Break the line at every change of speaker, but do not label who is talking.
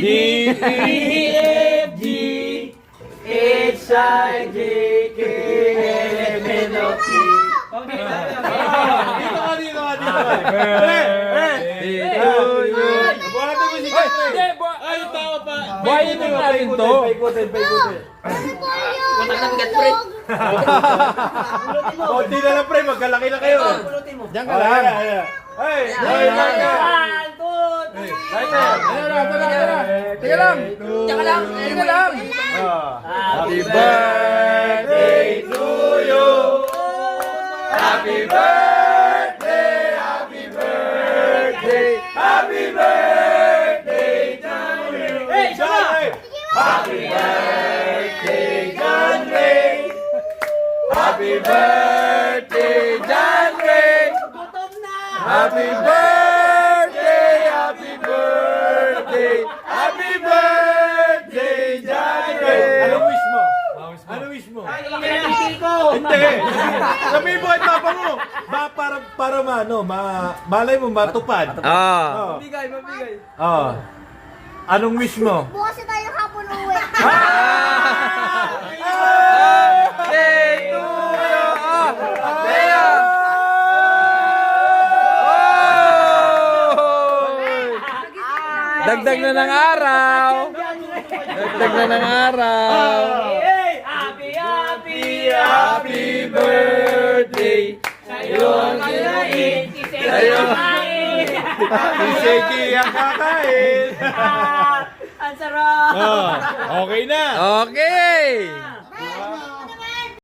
D, E, F, G, H, I, J, K, L, M, N, O, P. Dito ka, dito ka, dito ka. Buhatin mo si Jeffrey. Ay, tao pa.
Buhayin mo natin to.
Paikutin.
Watak na bigat, pre.
Konti na lang, pre. Magkalaki na kayo.
Diyan ka lang.
Ay,
Teka lang.
Happy birthday to you. Happy birthday, happy birthday, happy birthday to you. Hey, John! Happy birthday, John Ray. Happy birthday, John Ray. Happy birthday, happy birthday, happy birthday, John Ray. Ano wish mo? Ano wish mo? Hindi. Sabihin mo kay papa mo. Para malay mo matupad. Oh.
Mabigay.
Oh. Anong wish mo?
Bukas na tayo hapon uwi.
Dagdag na ng araw.
Happy birthday sa'yo ang kinain. Sa'yo si Shaky ang kakain.
Ang sarap.
Okay na.
Okay.